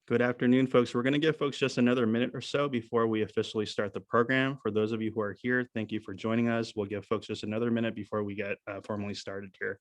Good afternoon, folks. We're going to give folks just another minute or so before we officially start the program. For those of you who are here, thank you for joining us. We'll give folks just another minute before we get formally started here.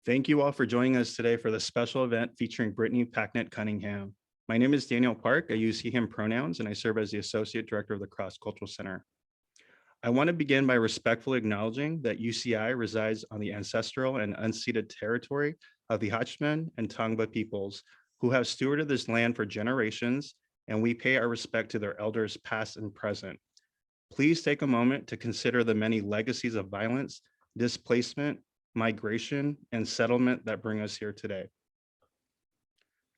Thank you all for joining us today for the special event featuring Brittany, Packnett, Cunningham. My name is Daniel Park. I use he, him pronouns, and I serve as the Associate Director of the Cross Cultural Center. I want to begin by respectfully acknowledging that UCI resides on the ancestral and unceded territory of the Hachman and Tongva peoples who have stewarded this land for generations, and we pay our respect to their elders past and present. Please take a moment to consider the many legacies of violence, displacement, migration, and settlement that bring us here today.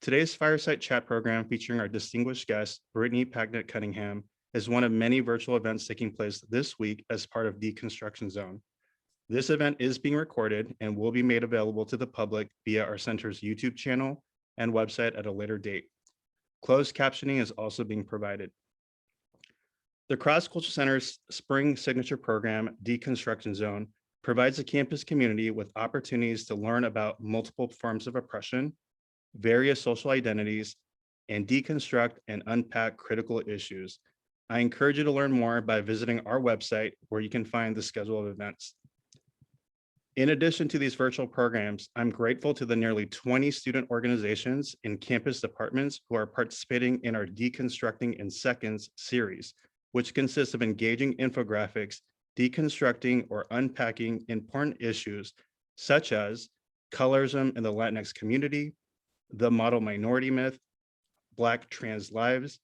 Today's Fireside Chat program featuring our distinguished guest, Brittany Packnett Cunningham, is one of many virtual events taking place this week as part of Deconstruction Zone. This event is being recorded and will be made available to the public via our center's YouTube channel and website at a later date. Closed captioning is also being provided. The Cross Cultural Center's spring signature program, Deconstruction Zone, provides the campus community with opportunities to learn about multiple forms of oppression, various social identities, and deconstruct and unpack critical issues. I encourage you to learn more by visiting our website, where you can find the schedule of events. In addition to these virtual programs, I'm grateful to the nearly 20 student organizations and campus departments who are participating in our Deconstructing in Seconds series, which consists of engaging infographics, deconstructing or unpacking important issues such as colorism in the Latinx community, the model minority myth, Black trans lives,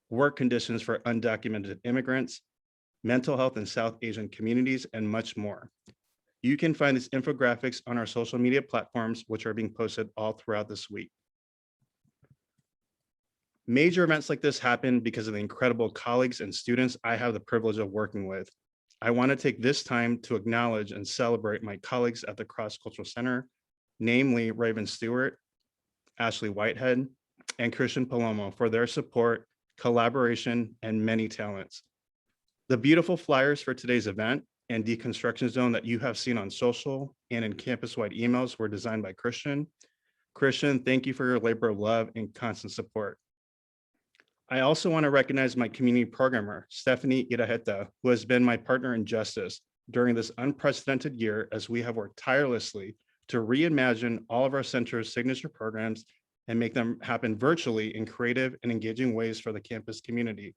work conditions for undocumented immigrants, mental health in South Asian communities, and much more. You can find these infographics on our social media platforms, which are being posted all throughout this week. Major events like this happen because of the incredible colleagues and students I have the privilege of working with. I want to take this time to acknowledge and celebrate my colleagues at the Cross Cultural Center, namely Raven Stewart, Ashley Whitehead, and Christian Palomo for their support, collaboration, and many talents. The beautiful flyers for today's event and Deconstruction Zone that you have seen on social and in campus-wide emails were designed by Christian. Christian, thank you for your labor of love and constant support. I also want to recognize my community programmer, Stephanie Iraheta, who has been my partner in justice during this unprecedented year as we have worked tirelessly to reimagine all of our center's signature programs and make them happen virtually in creative and engaging ways for the campus community.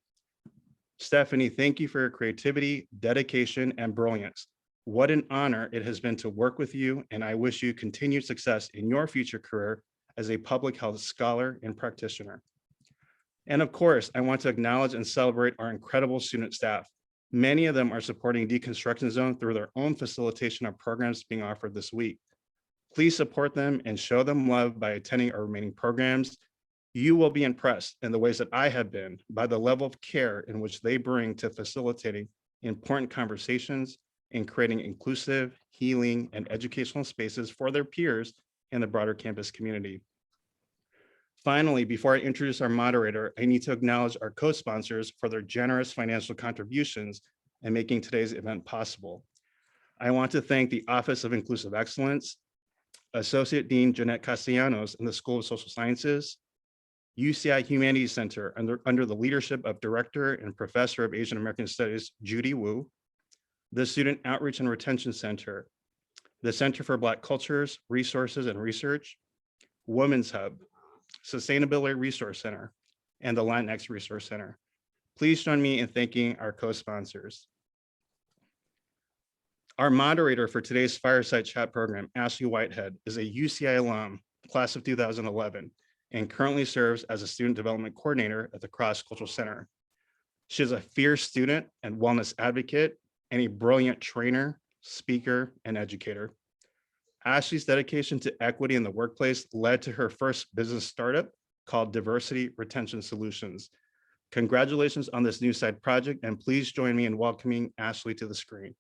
Stephanie, thank you for your creativity, dedication, and brilliance. What an honor it has been to work with you, and I wish you continued success in your future career as a public health scholar and practitioner. And of course, I want to acknowledge and celebrate our incredible student staff. Many of them are supporting Deconstruction Zone through their own facilitation of programs being offered this week. Please support them and show them love by attending our remaining programs. You will be impressed in the ways that I have been by the level of care in which they bring to facilitating important conversations and creating inclusive, healing, and educational spaces for their peers and the broader campus community. Finally, before I introduce our moderator, I need to acknowledge our co-sponsors for their generous financial contributions in making today's event possible. I want to thank the Office of Inclusive Excellence, Associate Dean Jeanette Castellanos in the School of Social Sciences, UCI Humanities Center under the leadership of Director and Professor of Asian American Studies, Judy Wu, the Student Outreach and Retention Center, the Center for Black Cultures, Resources, and Research, Women's Hub, Sustainability Resource Center, and the Latinx Resource Center. Please join me in thanking our co-sponsors. Our moderator for today's Fireside Chat program, Ashley Whitehead, is a UCI alum, class of 2011, and currently serves as a student development coordinator at the Cross Cultural Center. She is a fierce student and wellness advocate and a brilliant trainer, speaker, and educator. Ashley's dedication to equity in the workplace led to her first business startup called Diversity Retention Solutions. Congratulations on this new side project, and please join me in welcoming Ashley to the screen.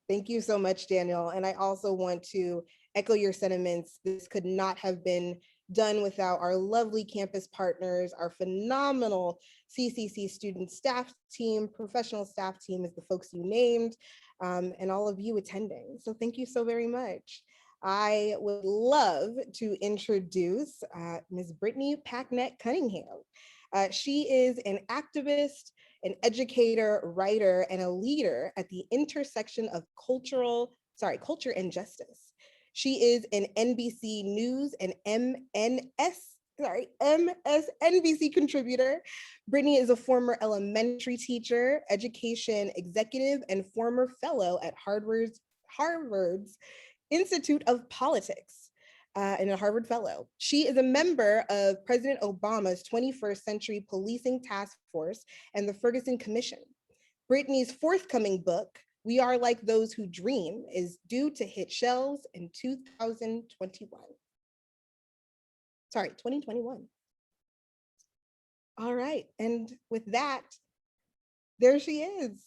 Thank you so much, Daniel. And I also want to echo your sentiments. This could not have been done without our lovely campus partners, our phenomenal CCC student staff team, professional staff team is the folks you named, and all of you attending. So thank you so very much. I would love to introduce Ms. Brittany Packnett Cunningham. She is an activist, an educator, writer, and a leader at the intersection of culture and justice. She is an NBC News and MSNBC contributor. Brittany is a former elementary teacher, education executive, and former fellow at Harvard's Institute of Politics, and a Harvard Fellow. She is a member of President Obama's 21st Century Policing Task Force and the Ferguson Commission. Brittany's forthcoming book, We Are Like Those Who Dream, is due to hit shelves in 2021. All right, and with that, there she is.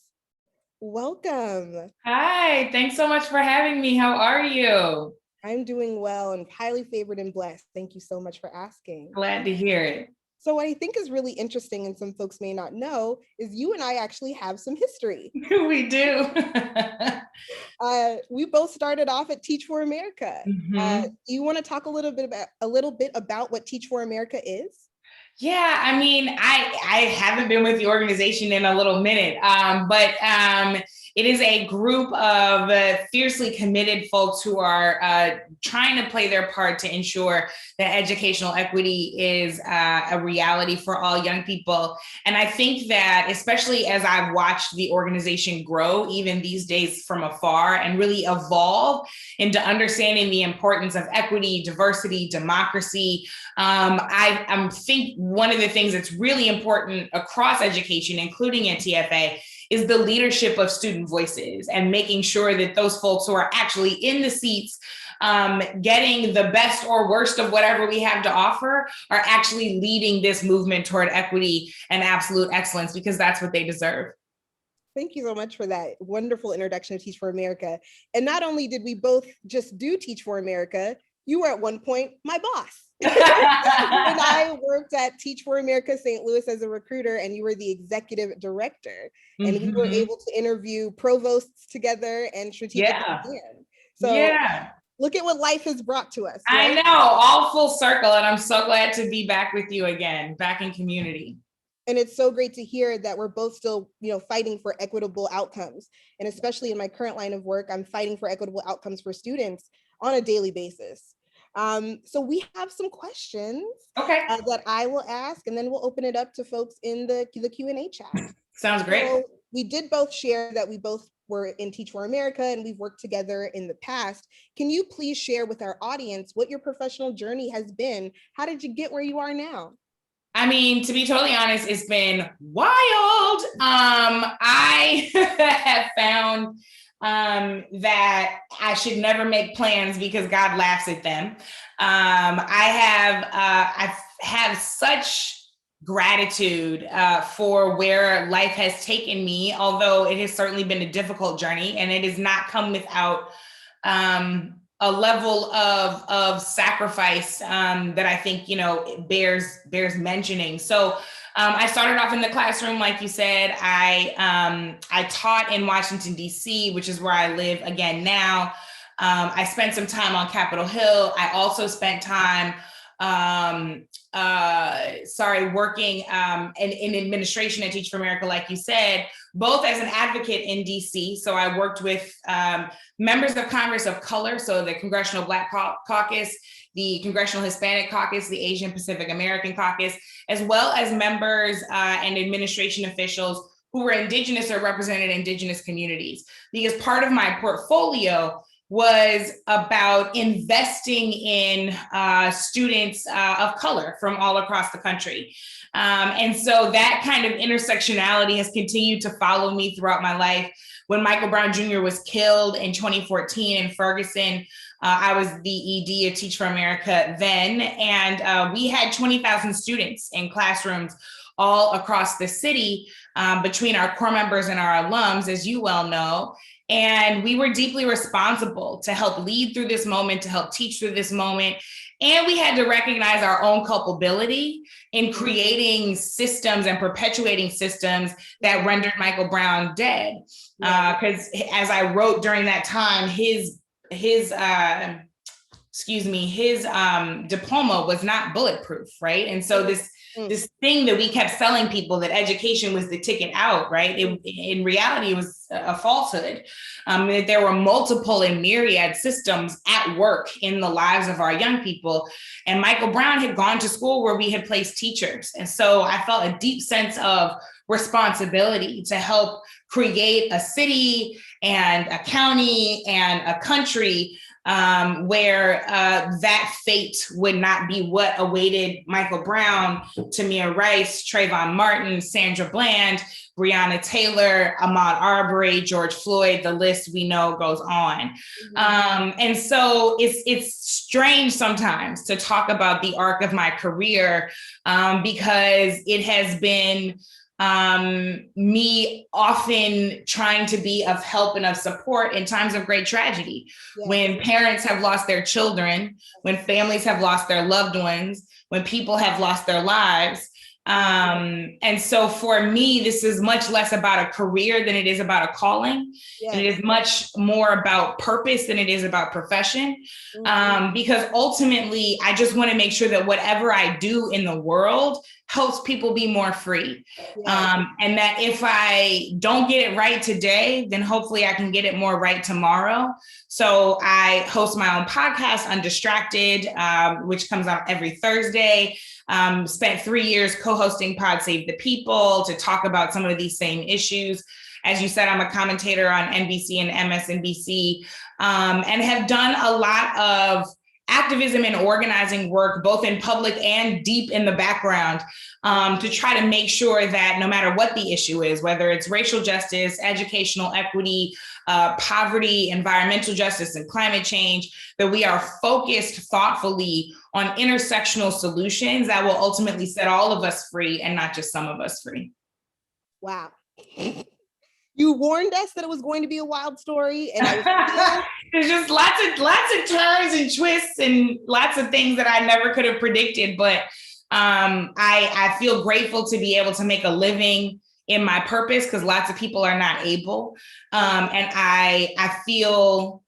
Welcome. Hi, thanks so much for having me. How are you? I'm doing well and highly favored and blessed. Thank you so much for asking. Glad to hear it. So what I think is really interesting and some folks may not know is you and I actually have some history. We do. We both started off at Teach for America. Do you want to talk a little bit about what Teach for America is? Yeah, I mean, I haven't been with the organization in a little minute, but it is a group of fiercely committed folks who are trying to play their part to ensure that educational equity is a reality for all young people. And I think that, especially as I've watched the organization grow, even these days from afar, and really evolve into understanding the importance of equity, diversity, democracy, I think one of the things that's really important across education, including at TFA, is the leadership of student voices and making sure that those folks who are actually in the seats getting the best or worst of whatever we have to offer are actually leading this movement toward equity and absolute excellence, because that's what they deserve. Thank you so much for that wonderful introduction to Teach for America. And not only did we both just do Teach for America, you were at one point my boss. When I worked at Teach for America St. Louis as a recruiter, and you were the executive director, and we were able to interview provosts together and strategic plan. So look at what life has brought to us. Right? I know, all full circle, and I'm so glad to be back with you again, back in community. And it's so great to hear that we're both still, fighting for equitable outcomes. And especially in my current line of work, I'm fighting for equitable outcomes for students on a daily basis. So we have some questions that I will ask, and then we'll open it up to folks in the Q&A chat. Sounds great. So we did both share that we both were in Teach for America and we've worked together in the past. Can you please share with our audience what your professional journey has been? How did you get where you are now? I mean, to be totally honest, it's been wild. I have found that I should never make plans because God laughs at them. I have such gratitude for where life has taken me, although it has certainly been a difficult journey, and it has not come without a level of sacrifice that I think, bears mentioning. So I started off in the classroom, like you said. I taught in Washington, D.C., which is where I live again now. I spent some time on Capitol Hill. I also spent time working in administration at Teach for America, like you said, both as an advocate in DC. So I worked with members of Congress of color, so the Congressional Black Caucus, the Congressional Hispanic Caucus, the Asian Pacific American Caucus, as well as members and administration officials who were Indigenous or represented Indigenous communities. Because part of my portfolio was about investing in students of color from all across the country. And so that kind of intersectionality has continued to follow me throughout my life. When Michael Brown Jr. was killed in 2014 in Ferguson, I was the ED of Teach for America then, and we had 20,000 students in classrooms all across the city between our core members and our alums, as you well know. And we were deeply responsible to help lead through this moment, to help teach through this moment. And we had to recognize our own culpability in creating systems and perpetuating systems that rendered Michael Brown dead. Because as I wrote during that time, his diploma was not bulletproof, right? And so this thing that we kept selling people, that education was the ticket out, right? In reality, it was a falsehood. That there were multiple and myriad systems at work in the lives of our young people. And Michael Brown had gone to school where we had placed teachers. And so I felt a deep sense of responsibility to help create a city and a county and a country where that fate would not be what awaited Michael Brown, Tamir Rice, Trayvon Martin, Sandra Bland, Breonna Taylor, Ahmaud Arbery, George Floyd, the list we know goes on. And so it's strange sometimes to talk about the arc of my career because it has been me often trying to be of help and of support in times of great tragedy, when parents have lost their children, when families have lost their loved ones, when people have lost their lives. And so for me, this is much less about a career than it is about a calling. And it is much more about purpose than it is about profession. Because ultimately, I just want to make sure that whatever I do in the world helps people be more free. And that if I don't get it right today, then hopefully I can get it more right tomorrow. So I host my own podcast, Undistracted, which comes out every Thursday. Spent 3 years co-hosting Pod Save the People to talk about some of these same issues. As you said, I'm a commentator on NBC and MSNBC, and have done a lot of activism and organizing work, both in public and deep in the background, to try to make sure that no matter what the issue is, whether it's racial justice, educational equity, poverty, environmental justice, and climate change, that we are focused thoughtfully on intersectional solutions that will ultimately set all of us free and not just some of us free. Wow. You warned us that it was going to be a wild story, and I was there's just lots of turns and twists and lots of things that I never could have predicted. But I feel grateful to be able to make a living in my purpose, because lots of people are not able. And I feel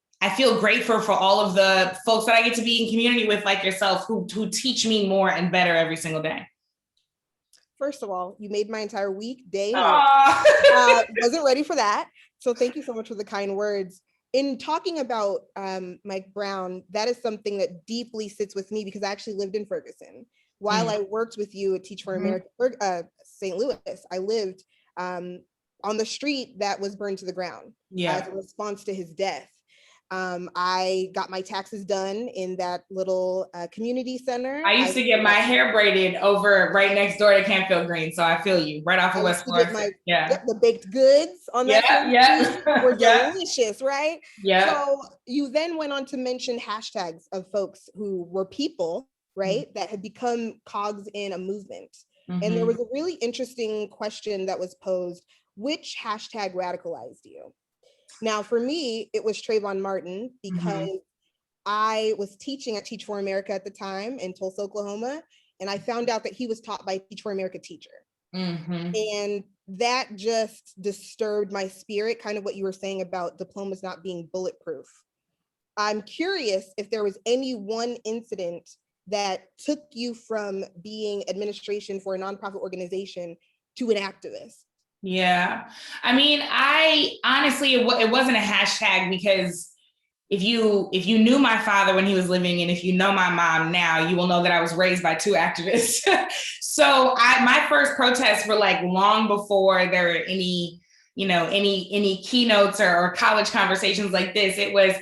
grateful for all of the folks that I get to be in community with, like yourself, who teach me more and better every single day. First of all, you made my entire day. Wasn't ready for that. So thank you so much for the kind words. In talking about Mike Brown, that is something that deeply sits with me, because I actually lived in Ferguson. While I worked with you at Teach for America, St. Louis, I lived on the street that was burned to the ground as a response to his death. I got my taxes done in that little community center. I used to get my hair braided over right next door to Campfield Green. So I feel you, right off of West Florida. The baked goods on that were delicious, right? So you then went on to mention hashtags of folks who were people, right, that had become cogs in a movement. And there was a really interesting question that was posed: which hashtag radicalized you? Now, for me, it was Trayvon Martin, because I was teaching at Teach for America at the time in Tulsa, Oklahoma, and I found out that he was taught by a Teach for America teacher. And that just disturbed my spirit, kind of what you were saying about diplomas not being bulletproof. I'm curious if there was any one incident that took you from being administration for a nonprofit organization to an activist? Yeah. I mean, I honestly, it wasn't a hashtag, because if you knew my father when he was living, and if you know my mom now, you will know that I was raised by two activists. So my first protests were like long before there were any, any keynotes or college conversations like this. It was,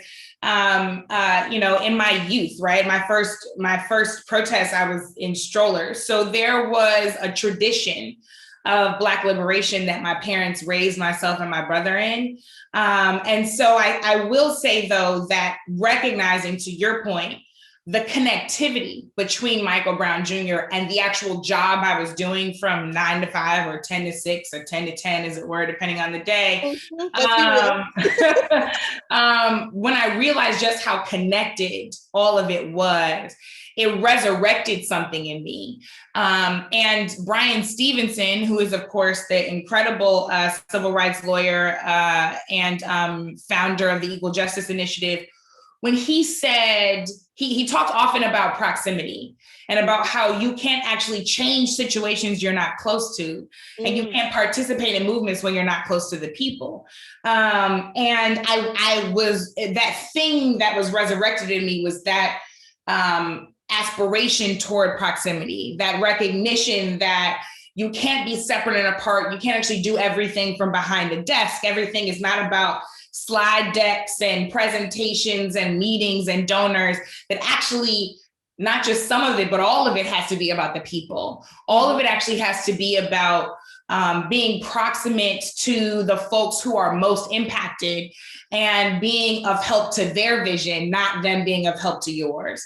in my youth, right? My first protest, I was in strollers. So there was a tradition of Black liberation that my parents raised myself and my brother in. And so I will say, though, that recognizing, to your point, the connectivity between Michael Brown Jr. and the actual job I was doing from 9 to 5 or 10 to 6 or 10 to 10, as it were, depending on the day. When I realized just how connected all of it was, it resurrected something in me. And Brian Stevenson, who is, of course, the incredible civil rights lawyer and founder of the Equal Justice Initiative, when he said, he talked often about proximity and about how you can't actually change situations you're not close to, and you can't participate in movements when you're not close to the people. And I was, that thing that was resurrected in me was that aspiration toward proximity, that recognition that you can't be separate and apart. You can't actually do everything from behind the desk. Everything is not about slide decks and presentations and meetings and donors. That actually, not just some of it, but all of it has to be about the people. All of it actually has to be about being proximate to the folks who are most impacted and being of help to their vision, not them being of help to yours.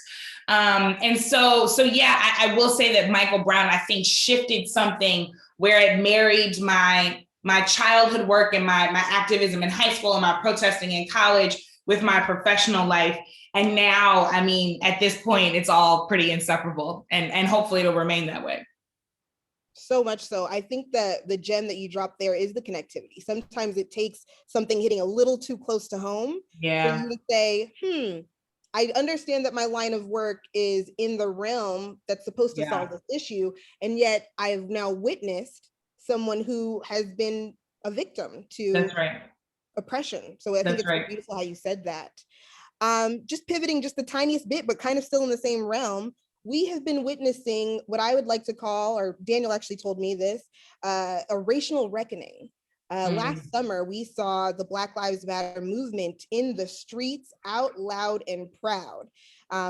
And so yeah, I will say that Michael Brown, I think, shifted something where it married my childhood work and my activism in high school and my protesting in college with my professional life. And now, I mean, at this point, it's all pretty inseparable, and hopefully it'll remain that way. So much so. I think that the gem that you dropped there is the connectivity. Sometimes it takes something hitting a little too close to home for you to say, I understand that my line of work is in the realm that's supposed to solve this issue. And yet I've now witnessed someone who has been a victim to oppression. So I think it's so beautiful how you said that. Just pivoting just the tiniest bit, but kind of still in the same realm, we have been witnessing what I would like to call, or Daniel actually told me this, a racial reckoning. Last summer, we saw the Black Lives Matter movement in the streets, out loud and proud.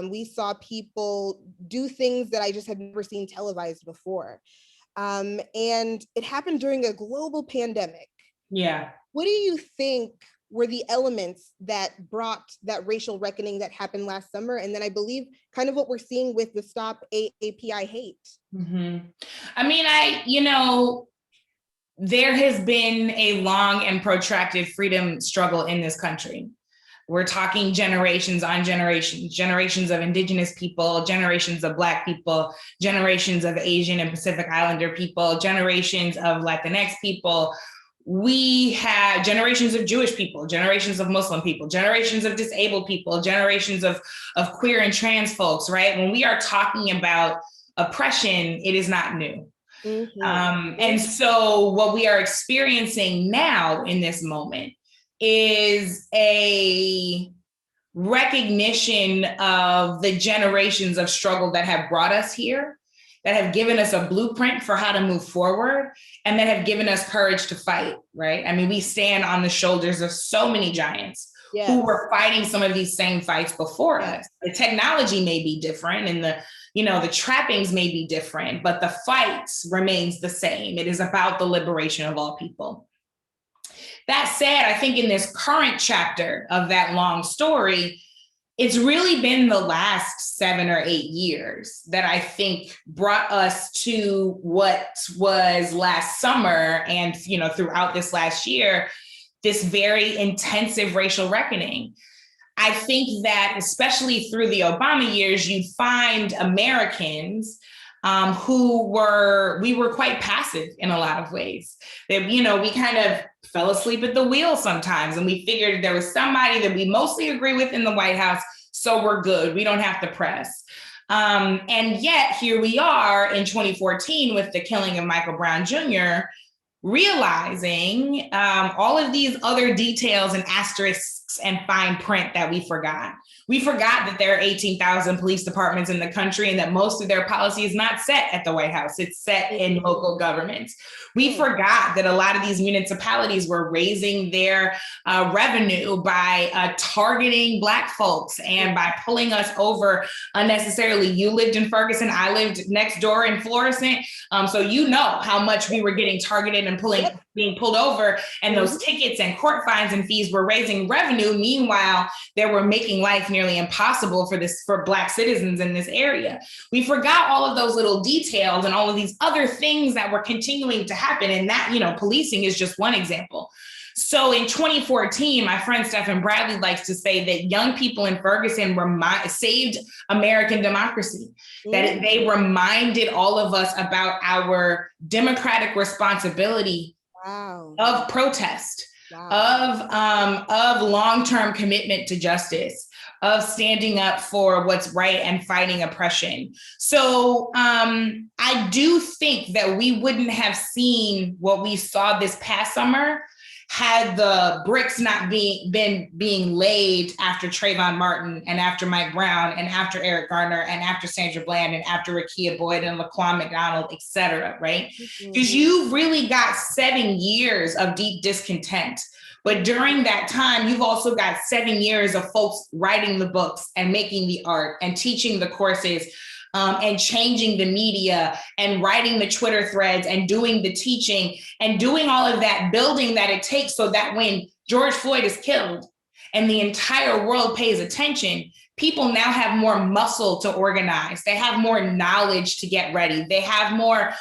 We saw people do things that I just had never seen televised before. And it happened during a global pandemic. Yeah. What do you think were the elements that brought that racial reckoning that happened last summer? And then I believe kind of what we're seeing with the Stop AAPI Hate. I mean, there has been a long and protracted freedom struggle in this country. We're talking generations on generations, generations of Indigenous people, generations of Black people, generations of Asian and Pacific Islander people, generations of Latinx people. We have generations of Jewish people, generations of Muslim people, generations of disabled people, generations of queer and trans folks, right? When we are talking about oppression, it is not new. And so what we are experiencing now in this moment is a recognition of the generations of struggle that have brought us here, that have given us a blueprint for how to move forward, and that have given us courage to fight, right? I mean, we stand on the shoulders of so many giants who were fighting some of these same fights before us. The technology may be different and the trappings may be different, but the fights remains the same. It is about the liberation of all people. That said, I think in this current chapter of that long story, it's really been the last 7 or 8 years that I think brought us to what was last summer and, throughout this last year, this very intensive racial reckoning. I think that especially through the Obama years, you'd find Americans we were quite passive in a lot of ways. That, we kind of fell asleep at the wheel sometimes, and we figured there was somebody that we mostly agree with in the White House, so we're good. We don't have to press. And yet here we are in 2014 with the killing of Michael Brown Jr., realizing all of these other details and asterisks and fine print that we forgot. We forgot that there are 18,000 police departments in the country and that most of their policy is not set at the White House. It's set in local governments. We forgot that a lot of these municipalities were raising their revenue by targeting Black folks and by pulling us over unnecessarily. You lived in Ferguson, I lived next door in Florissant. So you know how much we were getting targeted and being pulled over, and those tickets and court fines and fees were raising revenue. Meanwhile, they were making life nearly impossible for Black citizens in this area. We forgot all of those little details and all of these other things that were continuing to happen. And that, policing is just one example. So in 2014, my friend Stephen Bradley likes to say that young people in Ferguson saved American democracy, that they reminded all of us about our democratic responsibility of protest, of long-term commitment to justice, of standing up for what's right and fighting oppression. So I do think that we wouldn't have seen what we saw this past summer had the bricks not been being laid after Trayvon Martin and after Mike Brown and after Eric Garner and after Sandra Bland and after Rekia Boyd and Laquan McDonald, et cetera, right? Because you really got 7 years of deep discontent. But during that time, you've also got 7 years of folks writing the books and making the art and teaching the courses and changing the media and writing the Twitter threads and doing the teaching and doing all of that building that it takes so that when George Floyd is killed and the entire world pays attention, people now have more muscle to organize. They have more knowledge to get ready. They have more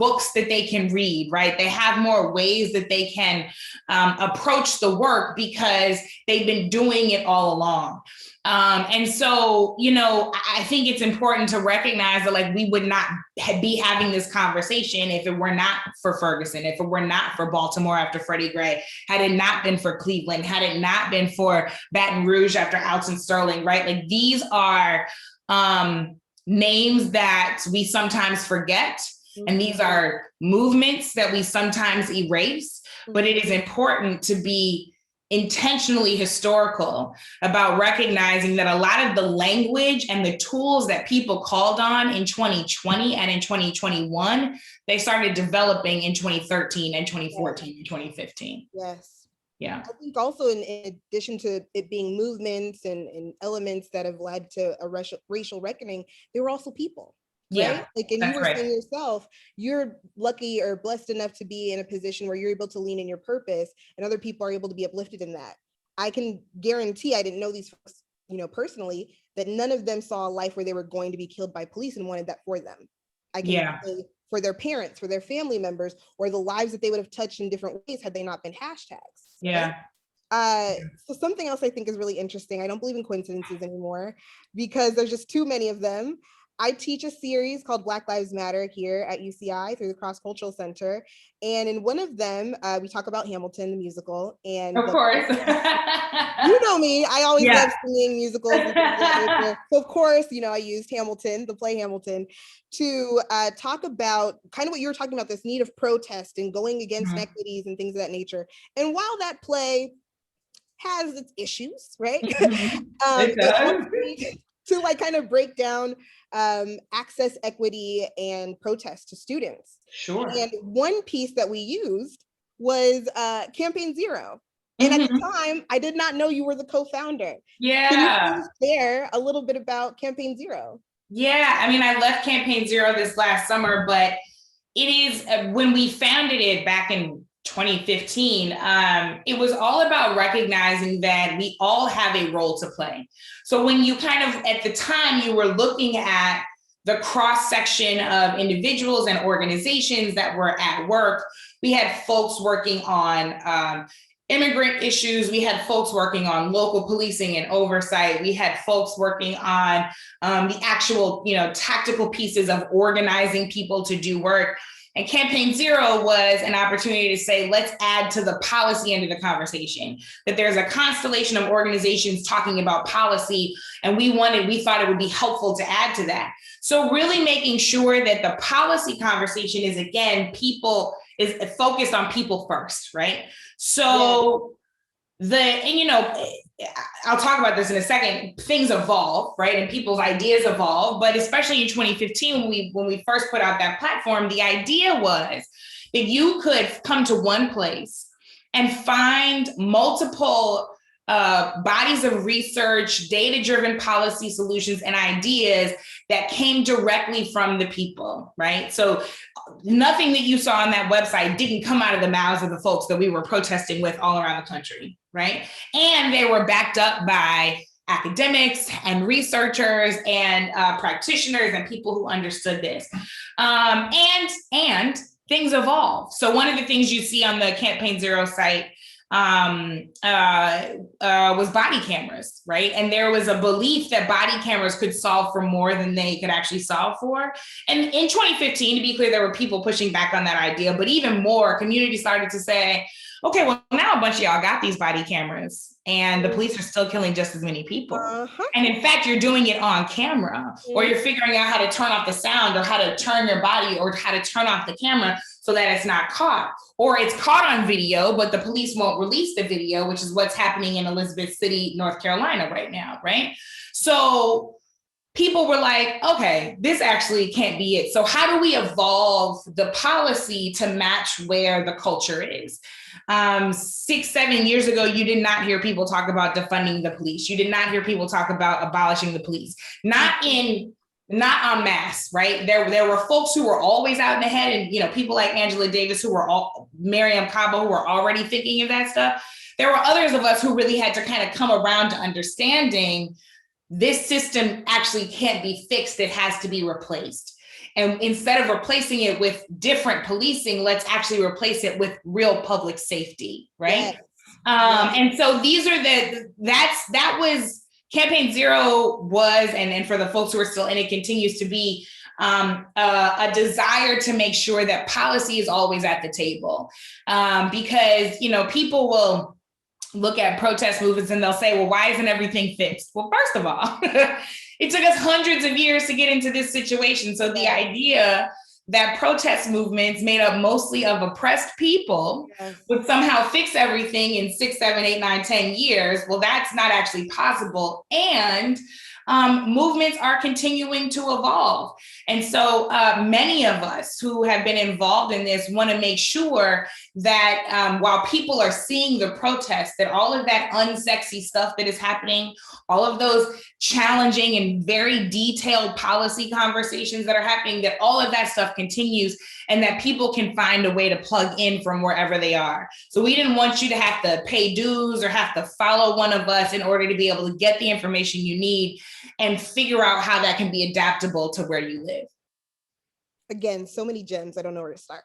books that they can read, right? They have more ways that they can approach the work because they've been doing it all along. And so, I think it's important to recognize that we would not be having this conversation if it were not for Ferguson, if it were not for Baltimore after Freddie Gray, had it not been for Cleveland, had it not been for Baton Rouge after Alton Sterling, right? These are names that we sometimes forget. And these are movements that we sometimes erase, but it is important to be intentionally historical about recognizing that a lot of the language and the tools that people called on in 2020 and in 2021, they started developing in 2013 and 2014 and 2015. Yes. Yeah. I think also in addition to it being movements and elements that have led to a racial reckoning, they were also people. Right? Yeah, and you were saying yourself, you're lucky or blessed enough to be in a position where you're able to lean in your purpose and other people are able to be uplifted in that. I can guarantee, I didn't know these folks, personally, that none of them saw a life where they were going to be killed by police and wanted that for them. I can say for their parents, for their family members, or the lives that they would have touched in different ways had they not been hashtags. Yeah. Right? So something else I think is really interesting. I don't believe in coincidences anymore because there's just too many of them. I teach a series called Black Lives Matter here at UCI through the Cross Cultural Center. And in one of them, we talk about Hamilton, the musical. And of course. You know me, I always love singing musicals. So of course, I used Hamilton, the play Hamilton, to talk about kind of what you were talking about, this need of protest and going against inequities and things of that nature. And while that play has its issues, right? It does. To kind of break down access, equity, and protest to students. Sure. And one piece that we used was Campaign Zero. And at the time, I did not know you were the co-founder. Yeah. Can you please share a little bit about Campaign Zero? Yeah, I left Campaign Zero this last summer, but it is, when we founded it back in 2015, it was all about recognizing that we all have a role to play. So when you at the time, you were looking at the cross section of individuals and organizations that were at work, we had folks working on immigrant issues. We had folks working on local policing and oversight. We had folks working on the actual, tactical pieces of organizing people to do work. And Campaign Zero was an opportunity to say, let's add to the policy end of the conversation, that there's a constellation of organizations talking about policy, and we thought it would be helpful to add to that. So really making sure that the policy conversation is, again, is focused on people first, right? So I'll talk about this in a second, things evolve, right? And people's ideas evolve, but especially in 2015, when we first put out that platform, the idea was that you could come to one place and find multiple bodies of research, data-driven policy solutions and ideas that came directly from the people, right? So nothing that you saw on that website didn't come out of the mouths of the folks that we were protesting with all around the country, right? And they were backed up by academics and researchers and practitioners and people who understood this. And things evolve. So one of the things you see on the Campaign Zero site was body cameras, right? And there was a belief that body cameras could solve for more than they could actually solve for. And in 2015, to be clear, there were people pushing back on that idea, but even more, community started to say, okay, well, now a bunch of y'all got these body cameras and the police are still killing just as many people. And in fact, you're doing it on camera, or you're figuring out how to turn off the sound, or how to turn your body, or how to turn off the camera so that it's not caught, or it's caught on video, but the police won't release the video, which is what's happening in Elizabeth City, North Carolina right now, right? So people were like, okay, this actually can't be it. So how do we evolve the policy to match where the culture is? 6-7 years ago, you did not hear people talk about defunding the police. You did not hear people talk about abolishing the police, not en masse, right? There were folks who were always out in the head, and people like Angela Davis, Miriam Cabo, who were already thinking of that stuff. There were others of us who really had to kind of come around to understanding this system actually can't be fixed. It has to be replaced. And instead of replacing it with different policing, let's actually replace it with real public safety, right? Yes. And so these are that was Campaign Zero was, and for the folks who are still in it, continues to be a desire to make sure that policy is always at the table. Because, people will look at protest movements and they'll say, well, why isn't everything fixed? Well, first of all, it took us hundreds of years to get into this situation. So the idea that protest movements made up mostly of oppressed people would somehow fix everything in 6, 7, 8, 9, 10 years, well, that's not actually possible. And movements are continuing to evolve. And so many of us who have been involved in this want to make sure that while people are seeing the protests, that all of that unsexy stuff that is happening, all of those challenging and very detailed policy conversations that are happening, that all of that stuff continues and that people can find a way to plug in from wherever they are. So we didn't want you to have to pay dues or have to follow one of us in order to be able to get the information you need and figure out how that can be adaptable to where you live. Again, so many gems, I don't know where to start.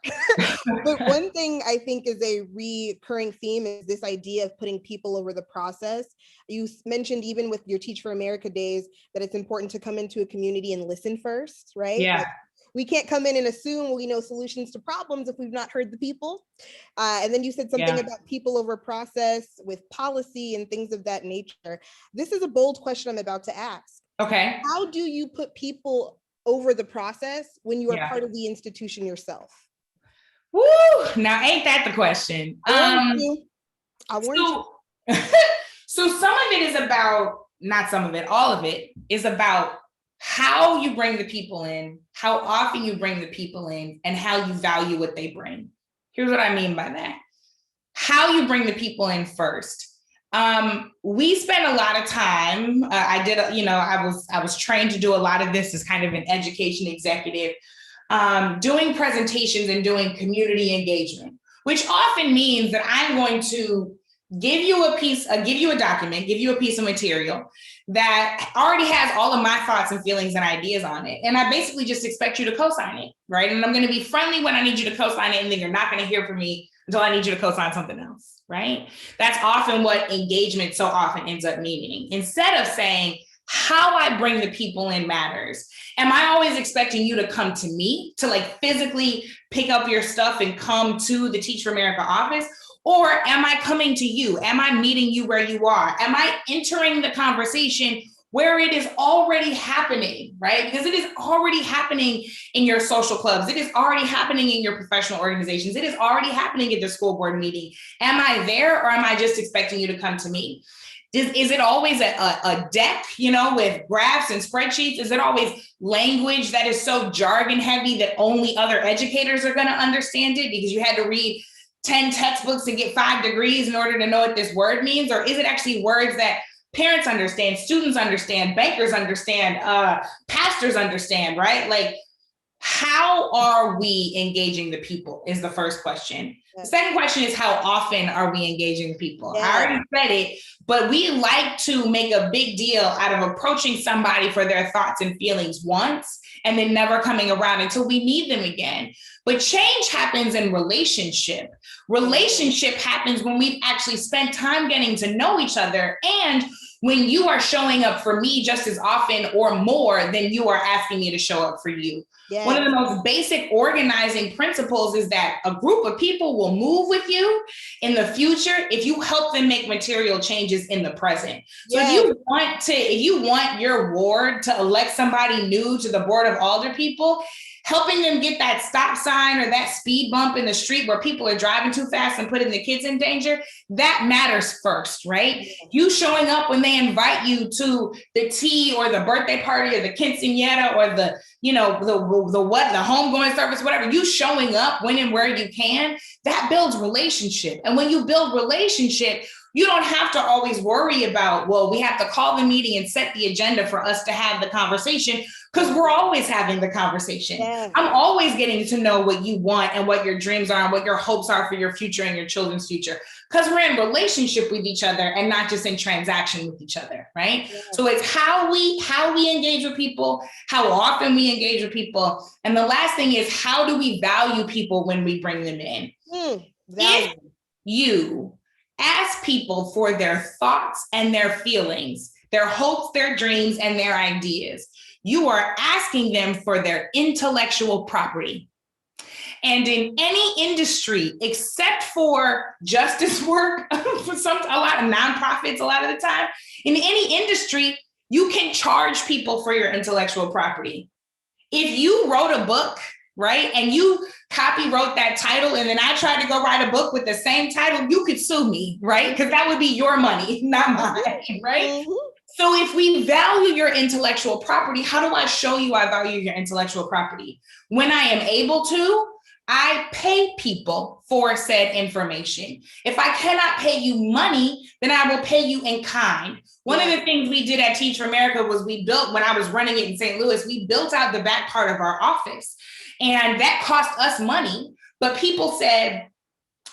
But one thing I think is a recurring theme is this idea of putting people over the process. You mentioned even with your Teach for America days that it's important to come into a community and listen first, right? Yeah. Like, we can't come in and assume we know solutions to problems if we've not heard the people. And then you said something about people over process with policy and things of that nature. This is a bold question I'm about to ask. Okay. How do you put people over the process when you are part of the institution yourself? Woo! Now, ain't that the question? I warned you. So some of it is about, not some of it, all of it is about how you bring the people in, how often you bring the people in, and how you value what they bring. Here's what I mean by that. How you bring the people in first. We spent a lot of time, I was trained to do a lot of this as kind of an education executive, doing presentations and doing community engagement, which often means that I'm going to give you a document, give you a piece of material that already has all of my thoughts and feelings and ideas on it. And I basically just expect you to co-sign it, right? And I'm going to be friendly when I need you to co-sign it, and then you're not going to hear from me until I need you to co-sign something else, right? That's often what engagement so often ends up meaning. Instead of saying, how I bring the people in matters. Am I always expecting you to come to me to like physically pick up your stuff and come to the Teach for America office? Or am I coming to you? Am I meeting you where you are? Am I entering the conversation where it is already happening, right? Because it is already happening in your social clubs. It is already happening in your professional organizations. It is already happening at the school board meeting. Am I there, or am I just expecting you to come to me? Is it always a deck, with graphs and spreadsheets? Is it always language that is so jargon heavy that only other educators are going to understand it because you had to read 10 textbooks and get 5 degrees in order to know what this word means? Or is it actually words that parents understand, students understand, bankers understand, pastors understand, right? Like, how are we engaging the people is the first question. The second question is, how often are we engaging people? Yeah. I already said it, but we like to make a big deal out of approaching somebody for their thoughts and feelings once and then never coming around until we need them again. But change happens in relationship. Relationship happens when we've actually spent time getting to know each other, and when you are showing up for me just as often or more than you are asking me to show up for you. Yes. One of the most basic organizing principles is that a group of people will move with you in the future if you help them make material changes in the present. So yes. if you want your ward to elect somebody new to the board of alder people, helping them get that stop sign or that speed bump in the street where people are driving too fast and putting the kids in danger, that matters first, right? Yeah. You showing up when they invite you to the tea or the birthday party or the quinceañera or the homegoing service, whatever, you showing up when and where you can, that builds relationship. And when you build relationship, you don't have to always worry about, well, we have to call the meeting and set the agenda for us to have the conversation, because we're always having the conversation. Yeah. I'm always getting to know what you want and what your dreams are and what your hopes are for your future and your children's future, because we're in relationship with each other and not just in transaction with each other, right? Yeah. So it's how we engage with people, how often we engage with people. And the last thing is, how do we value people when we bring them in? If you ask people for their thoughts and their feelings, their hopes, their dreams, and their ideas, you are asking them for their intellectual property. And in any industry, except for justice work, a lot of nonprofits, a lot of the time, in any industry, you can charge people for your intellectual property. If you wrote a book, right, and you copywrote that title, and then I tried to go write a book with the same title, you could sue me, right? Because that would be your money, not mine, right? Mm-hmm. So if we value your intellectual property, how do I show you I value your intellectual property? When I am able to, I pay people for said information. If I cannot pay you money, then I will pay you in kind. One of the things we did at Teach for America was when I was running it in St. Louis, we built out the back part of our office. And that cost us money, but people said,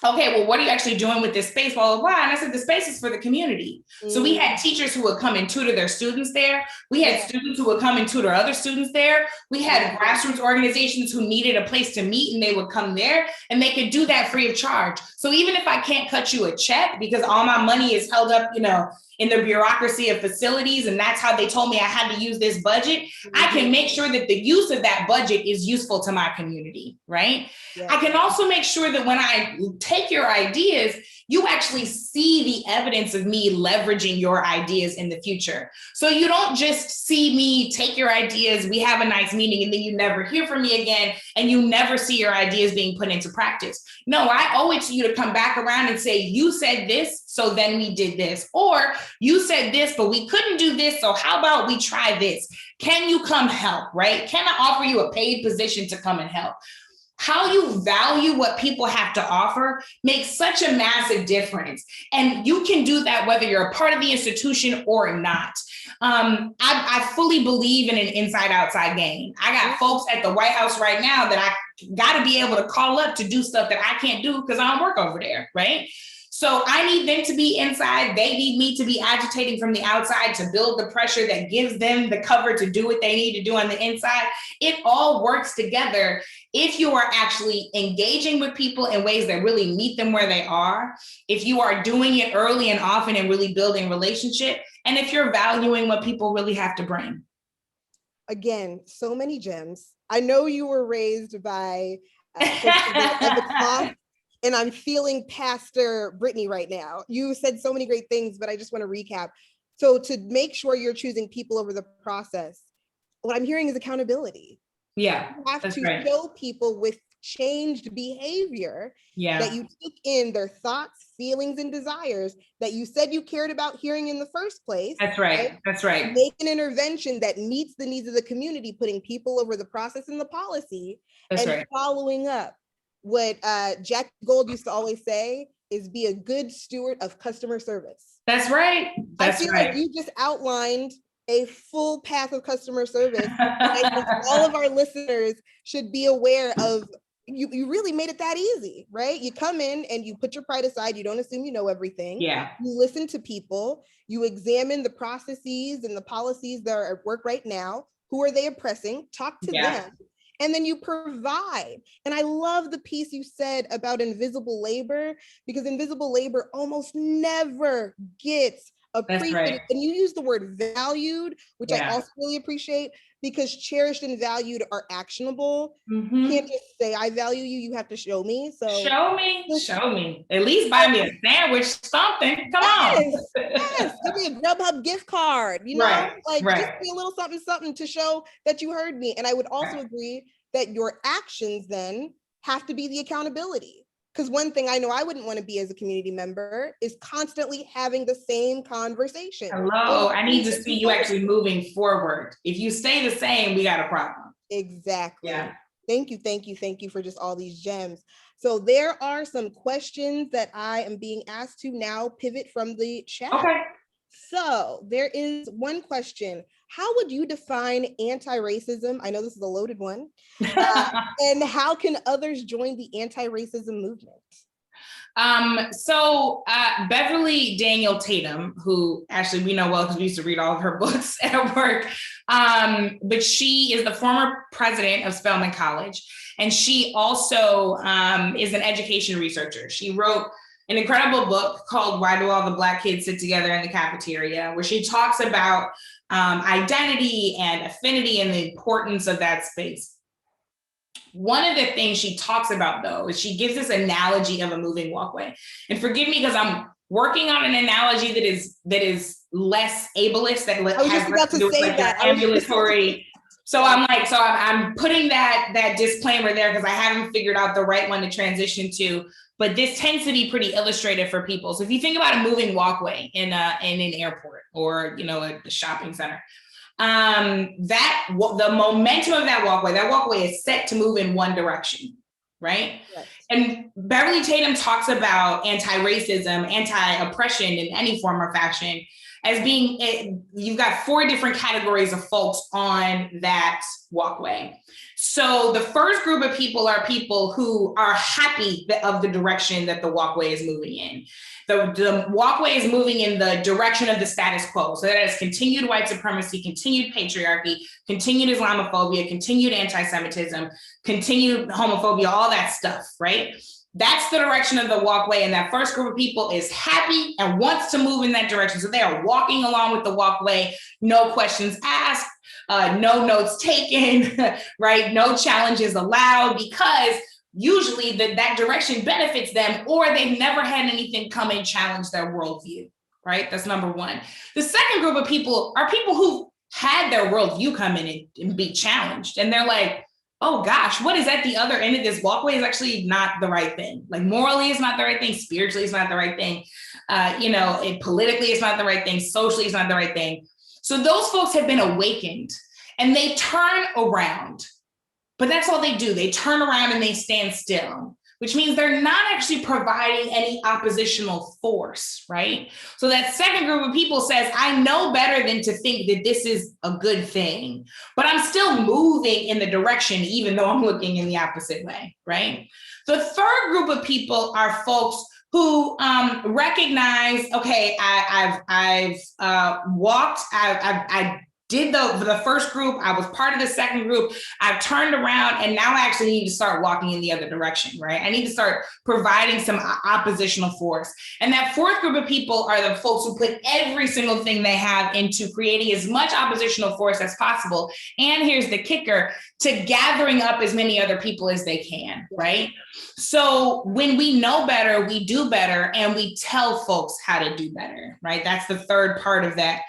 okay, well, what are you actually doing with this space? Blah, blah, blah. And I said, the space is for the community. Mm-hmm. So we had teachers who would come and tutor their students there. We had students who would come and tutor other students there. We had grassroots organizations who needed a place to meet, and they would come there, and they could do that free of charge. So even if I can't cut you a check because all my money is held up, in the bureaucracy of facilities, and that's how they told me I had to use this budget, mm-hmm. I can make sure that the use of that budget is useful to my community, right? Yeah. I can also make sure that when I take your ideas, you actually see the evidence of me leveraging your ideas in the future. So you don't just see me take your ideas, we have a nice meeting, and then you never hear from me again, and you never see your ideas being put into practice. No, I owe it to you to come back around and say, you said this, so then we did this. Or you said this, but we couldn't do this, so how about we try this? Can you come help, right? Can I offer you a paid position to come and help? How you value what people have to offer makes such a massive difference. And you can do that whether you're a part of the institution or not. I fully believe in an inside-outside game. I got folks at the White House right now that I got to be able to call up to do stuff that I can't do because I don't work over there, right? So I need them to be inside. They need me to be agitating from the outside to build the pressure that gives them the cover to do what they need to do on the inside. It all works together if you are actually engaging with people in ways that really meet them where they are, if you are doing it early and often and really building relationship, and if you're valuing what people really have to bring. Again, so many gems. I know you were raised by folks at the cloth, and I'm feeling Pastor Brittany right now. You said so many great things, but I just want to recap. So to make sure you're choosing people over the process, what I'm hearing is accountability. Yeah, you have to show people with changed behavior that you took in their thoughts, feelings, and desires that you said you cared about hearing in the first place. That's right. That's right. Make an intervention that meets the needs of the community, putting people over the process and the policy, and following up. What Jack Gold used to always say is be a good steward of customer service. That's right. That's I feel like you just outlined a full path of customer service. I think all of our listeners should be aware of. You really made it that easy, right? You come in and you put your pride aside. You don't assume you know everything. Yeah. You listen to people. You examine the processes and the policies that are at work right now. Who are they oppressing? Talk to them. And then you provide. And I love the piece you said about invisible labor, because invisible labor almost never gets appreciated. And you use the word valued, which I also really appreciate, because cherished and valued are actionable. You can't just say, I value you, you have to show me. So show me. At least buy me a sandwich, something. Come on. Yes, give me a Grubhub gift card, you know, just be a little something to show that you heard me. And I would also agree that your actions then have to be the accountability. Because one thing I know I wouldn't want to be as a community member is constantly having the same conversation. Hello, I need to see you actually moving forward. If you stay the same, we got a problem. Exactly. Yeah. Thank you for just all these gems. So there are some questions that I am being asked to now pivot from the chat. Okay. So there is one question. How would you define anti-racism? I know this is a loaded one. And how can others join the anti-racism movement? So Beverly Daniel Tatum, who actually we know well because we used to read all of her books at work, but she is the former president of Spelman College, and she also is an education researcher. She wrote an incredible book called Why Do All the Black Kids Sit Together in the Cafeteria, where she talks about identity and affinity and the importance of that space. One of the things she talks about, though, is she gives this analogy of a moving walkway. And forgive me, because I'm working on an analogy that is less ableist, that has less to do with like the ambulatory. So I'm putting that disclaimer there because I haven't figured out the right one to transition to. But this tends to be pretty illustrative for people. So if you think about a moving walkway in an airport or a shopping center, the momentum of that walkway is set to move in one direction, right? Yes. And Beverly Tatum talks about anti-racism, anti-oppression in any form or fashion as being, you've got 4 different categories of folks on that walkway. So the first group of people are people who are happy of the direction that the walkway is moving in. The walkway is moving in the direction of the status quo. So that is continued white supremacy, continued patriarchy, continued Islamophobia, continued anti-Semitism, continued homophobia, all that stuff, right? That's the direction of the walkway. And that first group of people is happy and wants to move in that direction. So they are walking along with the walkway, no questions asked, no notes taken, right? No challenges allowed, because usually that direction benefits them, or they've never had anything come and challenge their worldview, right? That's number one. The second group of people are people who had their worldview come in and be challenged. And they're like, oh gosh, what is at the other end of this walkway is actually not the right thing. Like morally, it's not the right thing. Spiritually, it's not the right thing. Politically, it's not the right thing. Socially, it's not the right thing. So those folks have been awakened and they turn around, but that's all they do. They turn around and they stand still, which means they're not actually providing any oppositional force, right? So that second group of people says, I know better than to think that this is a good thing, but I'm still moving in the direction, even though I'm looking in the opposite way, right? The third group of people are folks who recognize, okay, I've walked, I did the first group, I was part of the second group, I've turned around, and now I actually need to start walking in the other direction, right? I need to start providing some oppositional force. And that fourth group of people are the folks who put every single thing they have into creating as much oppositional force as possible. And here's the kicker, to gathering up as many other people as they can, right? So when we know better, we do better, and we tell folks how to do better, right? That's the third part of that.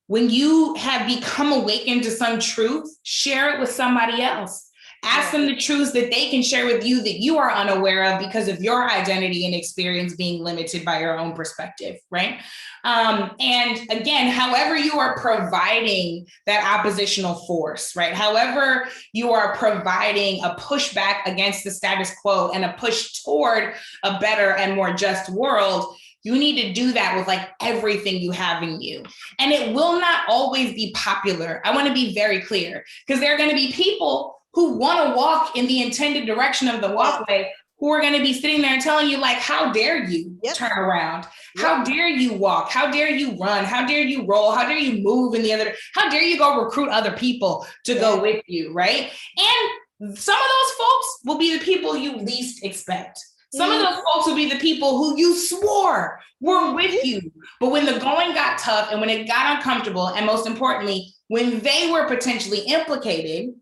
When you have become awakened to some truth, share it with somebody else. Ask them the truths that they can share with you that you are unaware of because of your identity and experience being limited by your own perspective, right? And again, however you are providing that oppositional force, right? However you are providing a pushback against the status quo and a push toward a better and more just world, you need to do that with like everything you have in you. And it will not always be popular. I want to be very clear, because there are going to be people who want to walk in the intended direction of the walkway, who are going to be sitting there and telling you like, how dare you turn around? How dare you walk? How dare you run? How dare you roll? How dare you move in the other? How dare you go recruit other people to go with you, right? And some of those folks will be the people you least expect. Some of those folks will be the people who you swore were with you. But when the going got tough and when it got uncomfortable, and most importantly, when they were potentially implicated,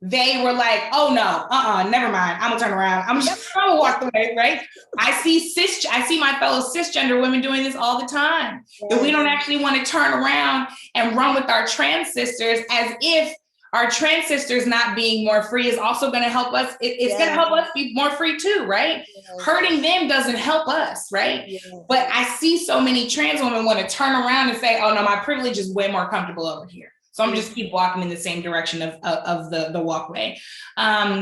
they were like, oh no, never mind. I'm gonna turn around. I'm gonna walk away, right? I see my fellow cisgender women doing this all the time. That we don't actually want to turn around and run with our trans sisters as if our trans sisters not being more free is also going to help us. It's going to help us be more free too, right? Hurting them doesn't help us, right? But I see so many trans women want to turn around and say, oh no, my privilege is way more comfortable over here. So I'm just keep walking in the same direction of the walkway.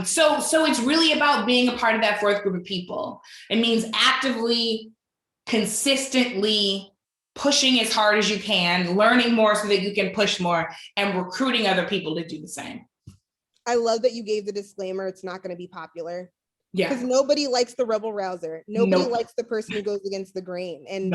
So it's really about being a part of that fourth group of people. It means actively, consistently pushing as hard as you can, learning more so that you can push more, and recruiting other people to do the same. I love that you gave the disclaimer, it's not going to be popular. Yeah. Because nobody likes the rebel rouser. Nobody likes the person who goes against the grain. And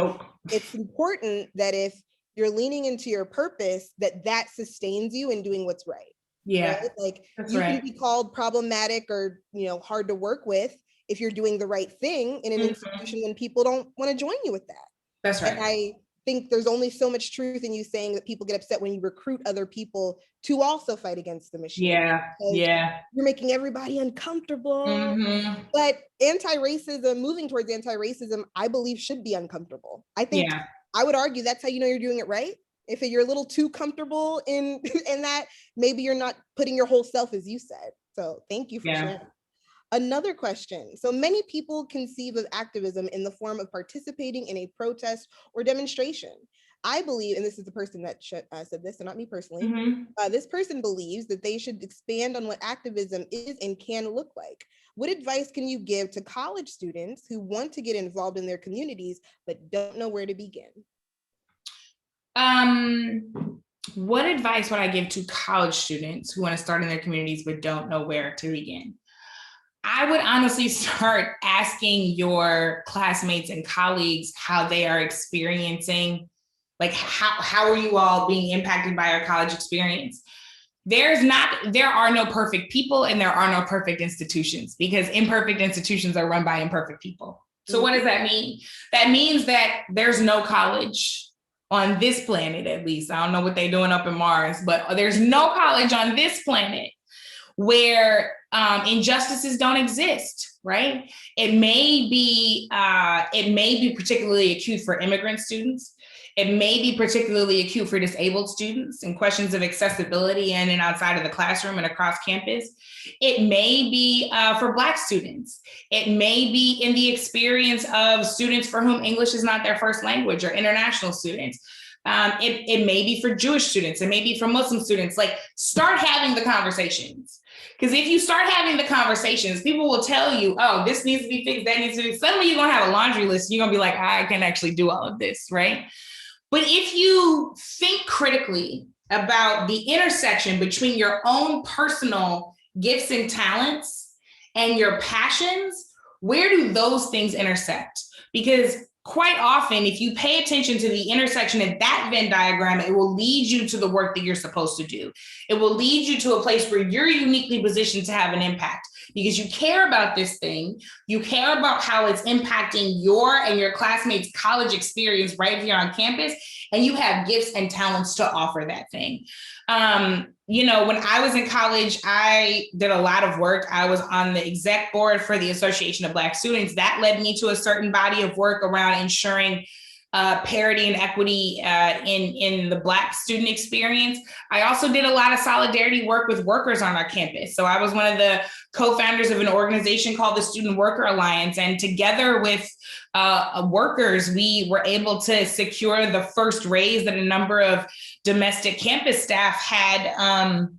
it's important that if you're leaning into your purpose, that sustains you in doing what's right. Yeah. Right? Like you can be called problematic or, hard to work with if you're doing the right thing in an institution when people don't want to join you with that. That's right. And I think there's only so much truth in you saying that people get upset when you recruit other people to also fight against the machine. You're making everybody uncomfortable. But anti-racism, moving towards anti-racism, I believe should be uncomfortable. I think I would argue that's how you know you're doing it right. If you're a little too comfortable in that, maybe you're not putting your whole self, as you said. So thank you for sharing. Another question. So many people conceive of activism in the form of participating in a protest or demonstration. I believe, and this is the person that said this, and not me personally, this person believes that they should expand on what activism is and can look like. What advice can you give to college students who want to get involved in their communities but don't know where to begin? What advice would I give to college students who want to start in their communities but don't know where to begin? I would honestly start asking your classmates and colleagues how they are experiencing, like how are you all being impacted by our college experience? There are no perfect people and there are no perfect institutions, because imperfect institutions are run by imperfect people. So what does that mean? That means that there's no college on this planet, at least. I don't know what they're doing up in Mars, but there's no college on this planet where injustices don't exist, right? It may be particularly acute for immigrant students. It may be particularly acute for disabled students and questions of accessibility in and outside of the classroom and across campus. It may be for Black students. It may be in the experience of students for whom English is not their first language, or international students. It may be for Jewish students. It may be for Muslim students. Like, start having the conversations. Because if you start having the conversations, people will tell you, oh, this needs to be fixed, that needs to be fixed. Suddenly you're going to have a laundry list. You're going to be like, I can actually do all of this, right? But if you think critically about the intersection between your own personal gifts and talents and your passions where do those things intersect? Because quite often, if you pay attention to the intersection of that Venn diagram, it will lead you to the work that you're supposed to do. It will lead you to a place where you're uniquely positioned to have an impact because you care about this thing. You care about how it's impacting your and your classmates' college experience right here on campus, and you have gifts and talents to offer that thing. When I was in college, I did a lot of work. I was on the exec board for the Association of Black Students. That led me to a certain body of work around ensuring parity and equity in the Black student experience. I also did a lot of solidarity work with workers on our campus. So I was one of the co-founders of an organization called the Student Worker Alliance. And together with workers, we were able to secure the first raise that a number of domestic campus staff had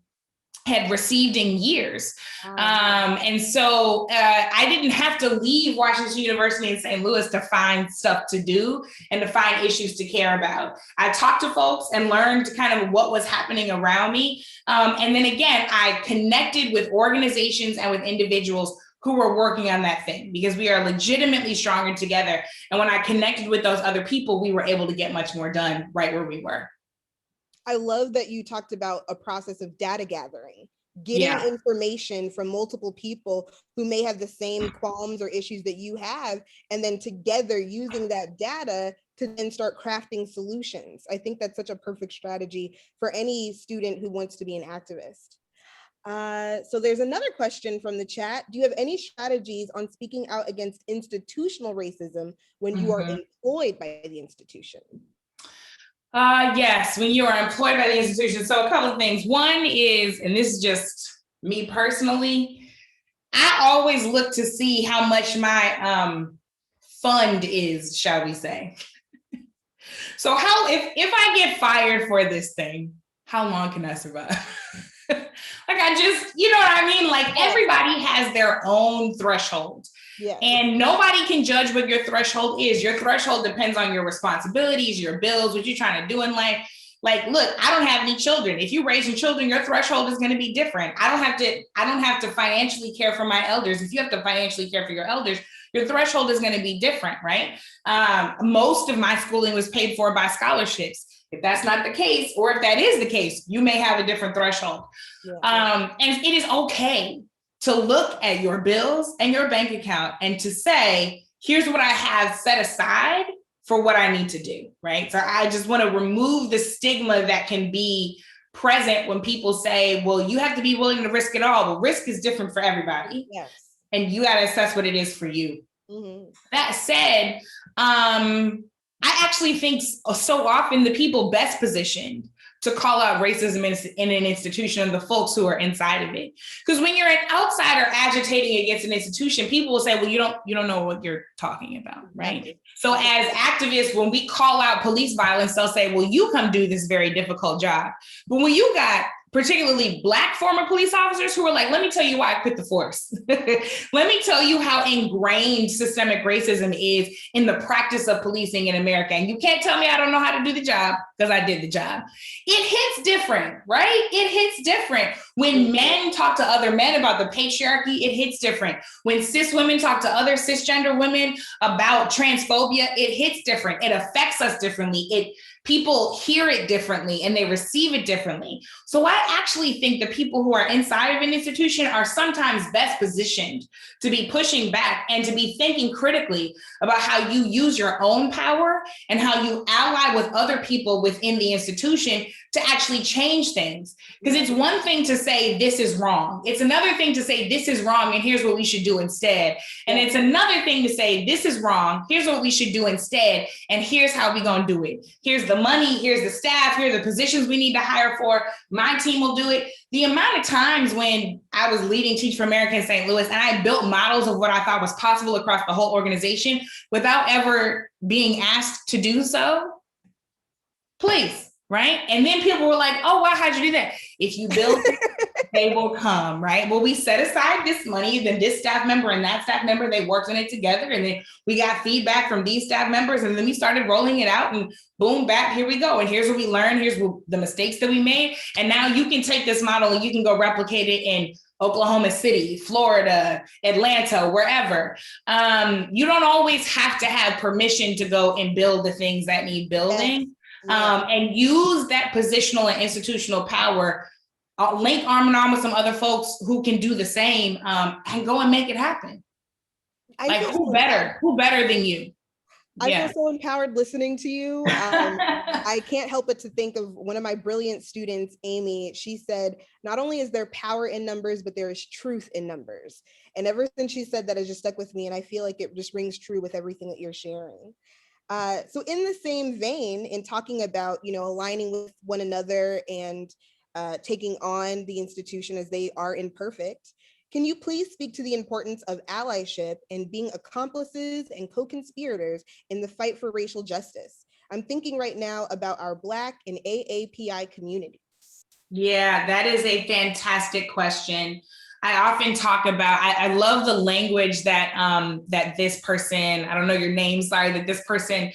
received in years. And so I didn't have to leave Washington University in St. Louis to find stuff to do and to find issues to care about. I talked to folks and learned kind of what was happening around me. And then again, I connected with organizations and with individuals who were working on that thing because we are legitimately stronger together. And when I connected with those other people, we were able to get much more done right where we were. I love that you talked about a process of data gathering, getting information from multiple people who may have the same qualms or issues that you have, and then together using that data to then start crafting solutions. I think that's such a perfect strategy for any student who wants to be an activist. So there's another question from the chat. Do you have any strategies on speaking out against institutional racism when you are employed by the institution? Yes, when you are employed by the institution. So a couple of things. One is, and this is just me personally, I always look to see how much my fund is, shall we say. So if I get fired for this thing, how long can I survive? Like you know what I mean? Like everybody has their own threshold. Yeah. And nobody can judge what your threshold is. Your threshold depends on your responsibilities, your bills, what you're trying to do in life. Like, look, I don't have any children. If you're raising children, your threshold is going to be different. I don't have to financially care for my elders. If you have to financially care for your elders, your threshold is going to be different, right? Most of my schooling was paid for by scholarships. If that's not the case, or if that is the case, you may have a different threshold. Yeah. And it is okay to look at your bills and your bank account and to say, here's what I have set aside for what I need to do, right? So I just want to remove the stigma that can be present when people say, well, you have to be willing to risk it all. Well, risk is different for everybody. Yes. And you got to assess what it is for you. Mm-hmm. That said, I actually think so often the people best positioned to call out racism in an institution are the folks who are inside of it. Because when you're an outsider agitating against an institution, people will say, well, you don't know what you're talking about, right? So as activists, when we call out police violence, they'll say, well, you come do this very difficult job. But when you got particularly Black former police officers who are like, let me tell you why I quit the force. Let me tell you how ingrained systemic racism is in the practice of policing in America. And you can't tell me I don't know how to do the job because I did the job. It hits different, right? It hits different. When men talk to other men about the patriarchy, it hits different. When cis women talk to other cisgender women about transphobia, it hits different. It affects us differently. People hear it differently and they receive it differently. So I actually think the people who are inside of an institution are sometimes best positioned to be pushing back and to be thinking critically about how you use your own power and how you ally with other people within the institution to actually change things. Because it's one thing to say this is wrong. It's another thing to say this is wrong and here's what we should do instead. And it's another thing to say this is wrong, here's what we should do instead, and here's how we're going to do it. Here's the money, here's the staff, here are the positions we need to hire for. My team will do it. The amount of times when I was leading Teach for America in St. Louis and I built models of what I thought was possible across the whole organization without ever being asked to do so, please. right? And then people were like, oh, wow, how'd you do that? If you build it, they will come, right? Well, we set aside this money, then this staff member and that staff member, they worked on it together. And then we got feedback from these staff members. And then we started rolling it out and boom, back, here we go. And here's what we learned. Here's the mistakes that we made. And now you can take this model and you can go replicate it in Oklahoma City, Florida, Atlanta, wherever. You don't always have to have permission to go and build the things that need building. Yes. And use that positional and institutional power, link arm in arm with some other folks who can do the same, and go and make it happen. Like who better than you? I feel so empowered listening to you. I can't help but to think of one of my brilliant students, Amy. She said, not only is there power in numbers, but there is truth in numbers. And ever since she said that, it just stuck with me. And I feel like it just rings true with everything that you're sharing. So in the same vein, in talking about, aligning with one another and taking on the institution as they are imperfect, can you please speak to the importance of allyship and being accomplices and co-conspirators in the fight for racial justice? I'm thinking right now about our Black and AAPI communities. Yeah, that is a fantastic question. I often talk about, I love the language that that this person, I don't know your name, sorry, that this person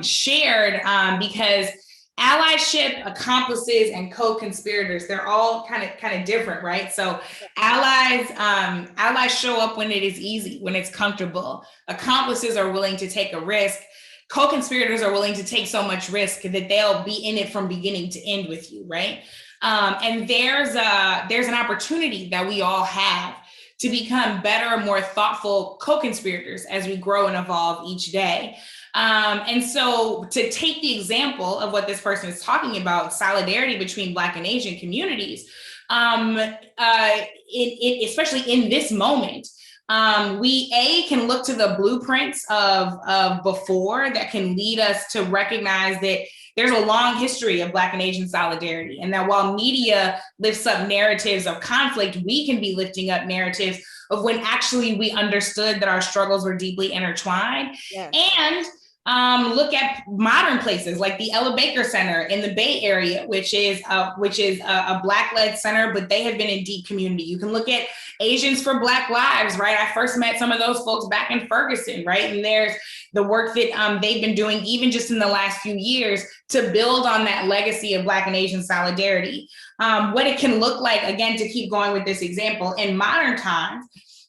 shared, because allyship, accomplices, and co-conspirators, they're all kind of different, right? So allies show up when it is easy, when it's comfortable. Accomplices are willing to take a risk. Co-conspirators are willing to take so much risk that they'll be in it from beginning to end with you, right? And there's an opportunity that we all have to become better, more thoughtful co-conspirators as we grow and evolve each day. And so to take the example of what this person is talking about, solidarity between Black and Asian communities, especially in this moment, we can look to the blueprints of before that can lead us to recognize that there's a long history of Black and Asian solidarity, and that while media lifts up narratives of conflict, we can be lifting up narratives of when actually we understood that our struggles were deeply intertwined. Yeah. And look at modern places like the Ella Baker Center in the Bay Area, which is a Black-led center, but they have been in deep community. You can look at Asians for Black Lives, right? I first met some of those folks back in Ferguson, right? And there's the work that they've been doing even just in the last few years to build on that legacy of Black and Asian solidarity. What it can look like, again, to keep going with this example, in modern times,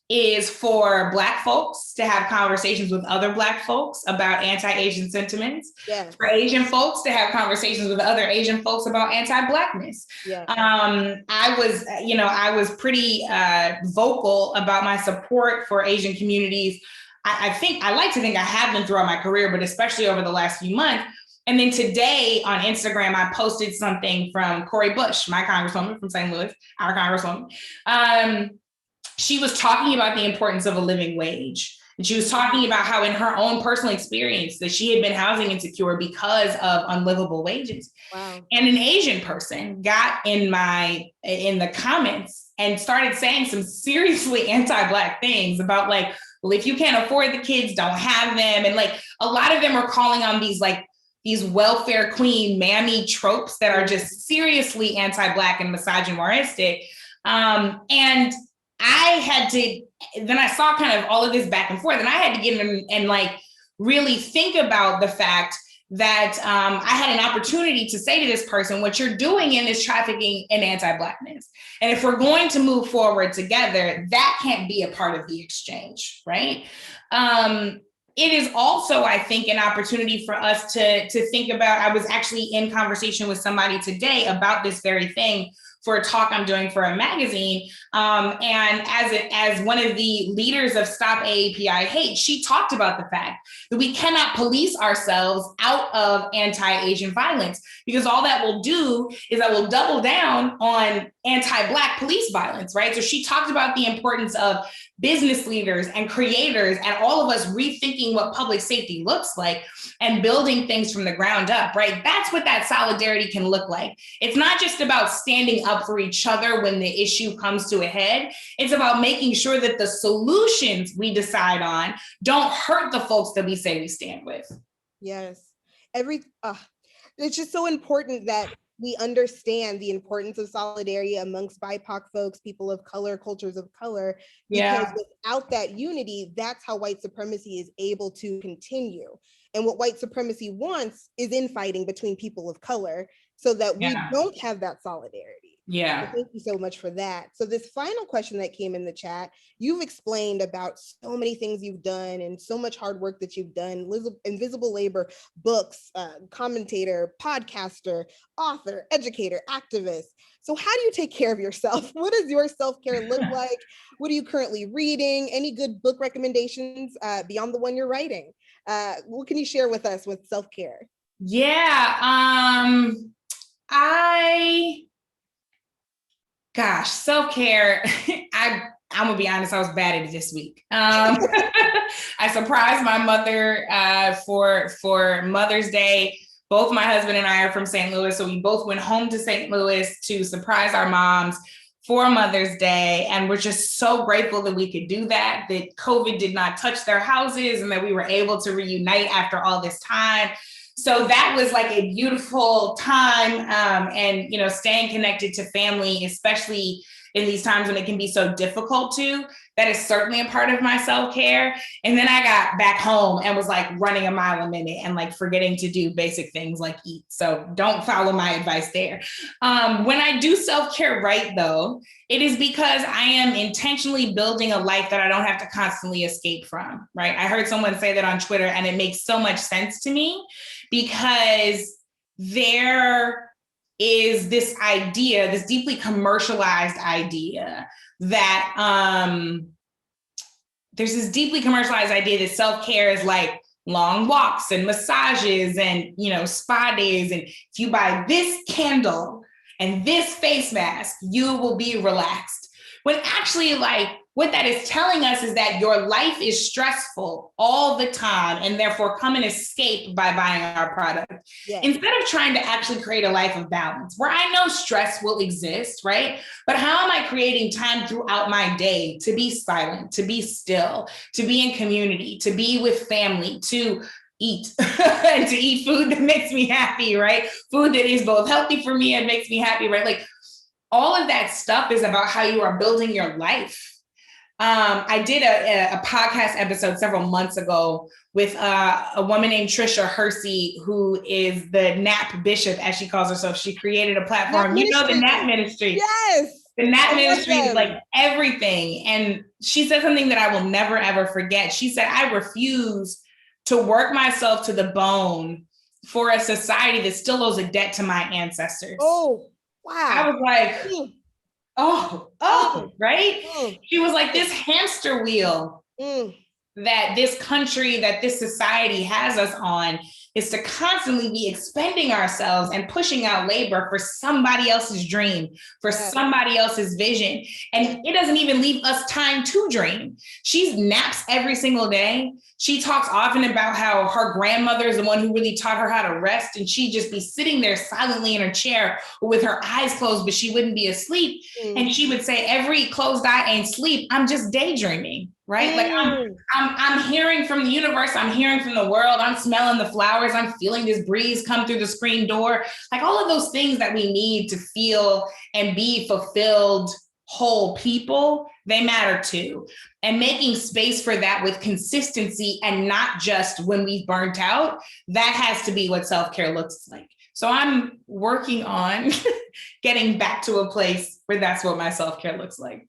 is for Black folks to have conversations with other Black folks about anti-Asian sentiments, yes. For Asian folks to have conversations with other Asian folks about anti-Blackness. Yes. I was pretty vocal about my support for Asian communities. I like to think I have been throughout my career, but especially over the last few months. And then today on Instagram, I posted something from Cori Bush, my congresswoman from St. Louis, our congresswoman. She was talking about the importance of a living wage. And she was talking about how in her own personal experience that she had been housing insecure because of unlivable wages. Wow. And an Asian person got in the comments and started saying some seriously anti-Black things about like, well, if you can't afford the kids, don't have them. And like a lot of them are calling on these welfare queen mammy tropes that are just seriously anti-Black and misogynistic. And then I saw kind of all of this back and forth, and I had to get in and like really think about the fact that I had an opportunity to say to this person, what you're doing in is trafficking in anti-Blackness. And if we're going to move forward together, that can't be a part of the exchange, right? It is also, I think, an opportunity for us to think about, I was actually in conversation with somebody today about this very thing for a talk I'm doing for a magazine. And as one of the leaders of Stop AAPI Hate, she talked about the fact that we cannot police ourselves out of anti-Asian violence, because all that will do is that will double down on anti-Black police violence, right? So she talked about the importance of business leaders and creators and all of us rethinking what public safety looks like and building things from the ground up, right? That's what that solidarity can look like. It's not just about standing up for each other when the issue comes to a head. It's about making sure that the solutions we decide on don't hurt the folks that we say we stand with. Yes. It's just so important that we understand the importance of solidarity amongst BIPOC folks, people of color, cultures of color, because without that unity, that's how white supremacy is able to continue. And what white supremacy wants is infighting between people of color so that we don't have that solidarity. Yeah. So thank you so much for that. So this final question that came in the chat, you've explained about so many things you've done and so much hard work that you've done, invisible labor, books, commentator, podcaster, author, educator, activist. So how do you take care of yourself? What does your self-care look like? What are you currently reading? Any good book recommendations beyond the one you're writing? What can you share with us with self-care? Yeah, self-care. I'm gonna be honest, I was bad at it this week. I surprised my mother for Mother's Day. Both my husband and I are from St. Louis, so we both went home to St. Louis to surprise our moms for Mother's Day. And we're just so grateful that we could do that COVID did not touch their houses and that we were able to reunite after all this time. So that was like a beautiful time, and staying connected to family, especially in these times when it can be so difficult that is certainly a part of my self-care. And then I got back home and was like running a mile a minute and like forgetting to do basic things like eat. So don't follow my advice there. When I do self-care right though, it is because I am intentionally building a life that I don't have to constantly escape from, right? I heard someone say that on Twitter and it makes so much sense to me because there is this idea, this deeply commercialized idea that there's this deeply commercialized idea that self-care is like long walks and massages and spa days, and if you buy this candle and this face mask, you will be relaxed. When actually, like, what that is telling us is that your life is stressful all the time and therefore come and escape by buying our product. Yes. Instead of trying to actually create a life of balance where I know stress will exist, right? But how am I creating time throughout my day to be silent, to be still, to be in community, to be with family, to eat and to eat food that makes me happy, right? Food that is both healthy for me and makes me happy, right? Like all of that stuff is about how you are building your life. I did a podcast episode several months ago with a woman named Trisha Hersey, who is the NAP Bishop, as she calls herself. She created a platform, the NAP Ministry. Yes. The NAP Ministry is like everything. And she said something that I will never, ever forget. She said, I refuse to work myself to the bone for a society that still owes a debt to my ancestors. Oh, wow. I was like, right? She was like, this hamster wheel that this country, that this society has us on is to constantly be expending ourselves and pushing out labor for somebody else's dream, for somebody else's vision. And it doesn't even leave us time to dream. She naps every single day. She talks often about how her grandmother is the one who really taught her how to rest. And she'd just be sitting there silently in her chair with her eyes closed, but she wouldn't be asleep. And she would say, every closed eye ain't sleep. I'm just daydreaming, right? Like I'm hearing from the universe. I'm hearing from the world. I'm smelling the flowers. I'm feeling this breeze come through the screen door. Like all of those things that we need to feel and be fulfilled, whole people, they matter too. And making space for that with consistency and not just when we've burnt out, that has to be what self-care looks like. So I'm working on getting back to a place where that's what my self-care looks like.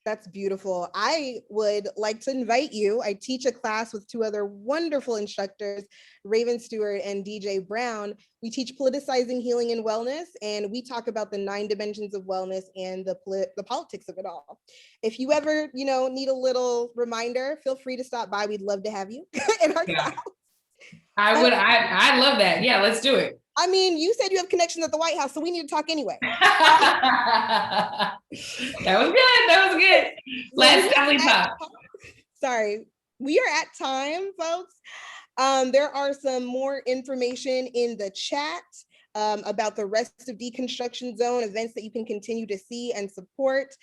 That's beautiful. I would like to invite you. I teach a class with two other wonderful instructors, Raven Stewart and DJ Brown. We teach politicizing healing and wellness, and we talk about the 9 dimensions of wellness and the politics of it all. If you ever, need a little reminder, feel free to stop by. We'd love to have you in our class. I would. I love that. Yeah, let's do it. I mean, you said you have connections at the White House, so we need to talk anyway. That was good. Let's definitely talk. Sorry, we are at time, folks. There are some more information in the chat about the rest of Deconstruction Zone events that you can continue to see and support.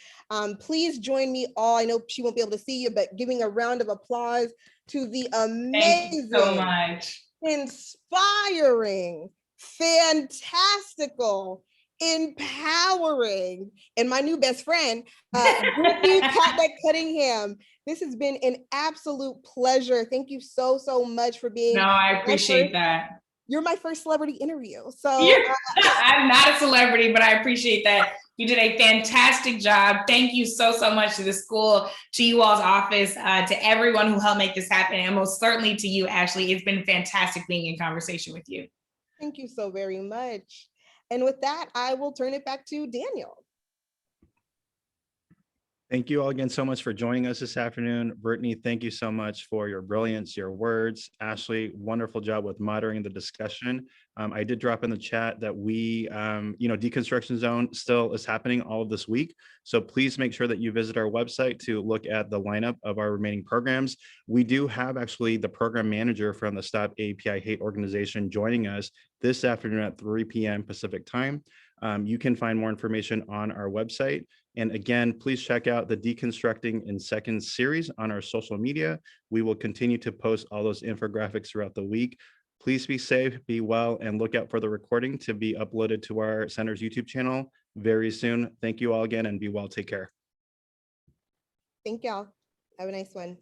Please join me all. I know she won't be able to see you, but giving a round of applause to the amazing, thank you so much, inspiring, fantastical, empowering, and my new best friend, Brittany Packnett Cunningham. This has been an absolute pleasure. Thank you so, so much for being. No, I appreciate that. You're my first celebrity interview. So I'm not a celebrity, but I appreciate that. You did a fantastic job. Thank you so, so much to the school, to you all's office, to everyone who helped make this happen, and most certainly to you, Ashley. It's been fantastic being in conversation with you. Thank you so very much. And with that, I will turn it back to Daniel. Thank you all again so much for joining us this afternoon. Brittany, thank you so much for your brilliance, your words. Ashley, wonderful job with moderating the discussion. I did drop in the chat that we, Deconstruction Zone still is happening all of this week. So please make sure that you visit our website to look at the lineup of our remaining programs. We do have actually the program manager from the Stop API Hate organization joining us this afternoon at 3 p.m. Pacific time. You can find more information on our website. And again, please check out the Deconstructing in Seconds series on our social media. We will continue to post all those infographics throughout the week. Please be safe, be well, and look out for the recording to be uploaded to our center's YouTube channel very soon. Thank you all again, and be well. Take care. Thank y'all. Have a nice one.